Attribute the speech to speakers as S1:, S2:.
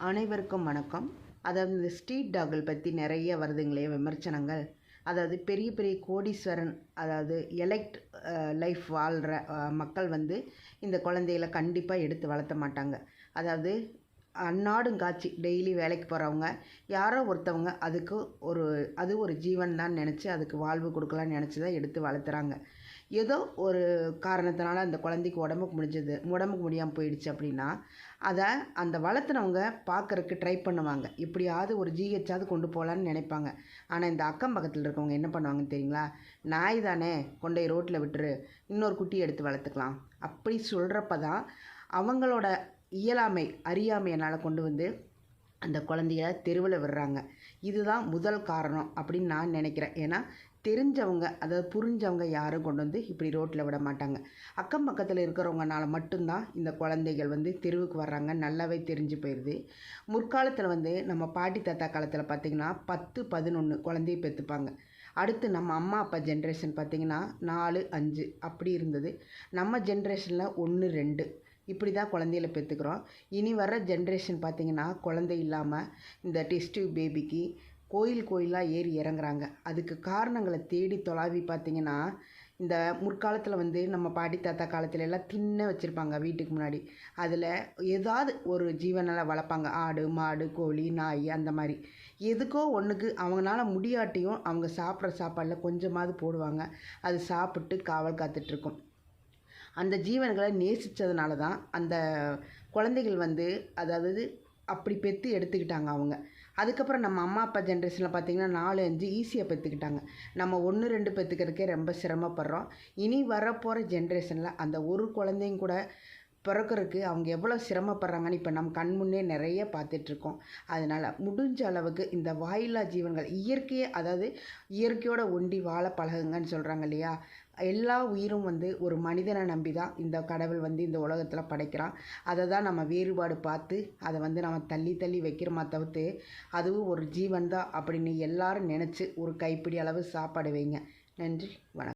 S1: அனைவருக்கும் வணக்கம். அதாவது இந்த ஸ்ட்ரீட் டாக்கள் பற்றி நிறைய வருதுங்களே விமர்சனங்கள். அதாவது பெரிய பெரிய கோடீஸ்வரன், அதாவது எலெக்ட் லைஃப் வாழ்கிற மக்கள் வந்து இந்த குழந்தைகளை கண்டிப்பாக எடுத்து வளர்த்த மாட்டாங்க. அதாவது அன்னாடும் காட்சி டெய்லி வேலைக்கு போகிறவங்க யாரோ ஒருத்தவங்க அது ஒரு ஜீவன் தான் நினச்சி அதுக்கு வாழ்வு கொடுக்கலான்னு நினச்சி தான் எடுத்து வளர்த்துறாங்க. ஏதோ ஒரு காரணத்தினால அந்த குழந்தைக்கு உடம்புக்கு முடியாமல் போயிடுச்சு அப்படின்னா அதை அந்த வளர்த்துனவங்க பார்க்குறக்கு ட்ரை பண்ணுவாங்க, எப்படியாவது ஒரு ஜிஹெச்சாவது கொண்டு போகலான்னு நினைப்பாங்க. ஆனால் இந்த அக்கம் பக்கத்தில் இருக்கவங்க என்ன பண்ணுவாங்கன்னு தெரியுங்களா? நாய் தானே, கொண்டை ரோட்டில் விட்டுரு, இன்னொரு குட்டி எடுத்து வளர்த்துக்கலாம் அப்படி சொல்கிறப்ப தான் அவங்களோட இயலாமை அறியாமையினால் கொண்டு வந்து அந்த குழந்தைய தெருவில் விடுறாங்க. இதுதான் முதல் காரணம் அப்படின்னு நான் நினைக்கிறேன். ஏன்னா தெரிஞ்சவங்க, அதாவது புரிஞ்சவங்க யாரும் கொண்டு வந்து இப்படி ரோட்டில் விட மாட்டாங்க. அக்கம் பக்கத்தில் இருக்கிறவங்கனால மட்டும்தான் இந்த குழந்தைகள் வந்து தெருவுக்கு வர்றாங்க, நல்லாவே தெரிஞ்சு போயிடுது. முற்காலத்தில் வந்து நம்ம பாட்டி தாத்தா காலத்தில் பார்த்திங்கன்னா 10 11 குழந்தைய பெற்றுப்பாங்க. அடுத்து நம்ம அம்மா அப்பா ஜென்ரேஷன் பார்த்திங்கன்னா 4 5 அப்படி இருந்தது. நம்ம ஜென்ரேஷனில் 1 2 இப்படி தான் குழந்தைகளை பெற்றுக்கிறோம். இனி வர்ற ஜென்ரேஷன் பார்த்திங்கன்னா குழந்தை இல்லாமல் இந்த டெஸ்ட் பேபிக்கு கோயிலாக ஏறி இறங்குறாங்க. அதுக்கு காரணங்களை தேடி தொலாவி பார்த்திங்கன்னா இந்த முற்காலத்தில் வந்து நம்ம பாட்டி தாத்தா காலத்துல எல்லாம் திண்ணை வச்சுருப்பாங்க வீட்டுக்கு முன்னாடி. அதில் ஏதாவது ஒரு ஜீவனால் வளர்ப்பாங்க, ஆடு மாடு கோழி நாய் அந்த மாதிரி. எதுக்கோ ஒன்றுக்கு அவங்களால முடியாட்டியும் அவங்க சாப்பிட்ற சாப்பாடில் கொஞ்சமாவது போடுவாங்க. அது சாப்பிட்டு காவல் காத்துட்ருக்கும். அந்த ஜீவன்களை நேசித்ததுனால தான் அந்த குழந்தைகள் வந்து அதாவது அப்படி பெற்று எடுத்துக்கிட்டாங்க அவங்க. அதுக்கப்புறம் நம்ம அம்மா அப்பா ஜென்ரேஷனில் பார்த்திங்கன்னா 4 5 ஈஸியாக பெற்றுக்கிட்டாங்க. நம்ம 1 2 பெற்றுக்கிறதுக்கே ரொம்ப சிரமப்படுறோம். இனி வரப்போகிற ஜென்ரேஷனில் அந்த ஒரு குழந்தையும் கூட பிறக்கிறதுக்கு அவங்க எவ்வளோ சிரமப்படுறாங்கன்னு இப்போ நம்ம கண் முன்னே நிறைய பார்த்துட்ருக்கோம். அதனால் முடிஞ்ச அளவுக்கு இந்த வாயில்லா ஜீவன்கள் அதாவது இயற்கையோட ஒண்டி வாழ பழகுங்கன்னு சொல்கிறாங்க இல்லையா? எல்லா உயிரும் வந்து ஒரு மனிதனை நம்பி தான் இந்த கடவுள் வந்து இந்த உலகத்தில் படைக்கிறான். அதை தான் நம்ம வேறுபாடு பார்த்து அதை வந்து நம்ம தள்ளி தள்ளி வைக்கிறோமா தவிர்த்து அதுவும் ஒரு ஜீவன் தான் அப்படின்னு எல்லாரும் நினச்சி ஒரு கைப்பிடி அளவு சாப்பாடு வைங்க. நன்றி, வணக்கம்.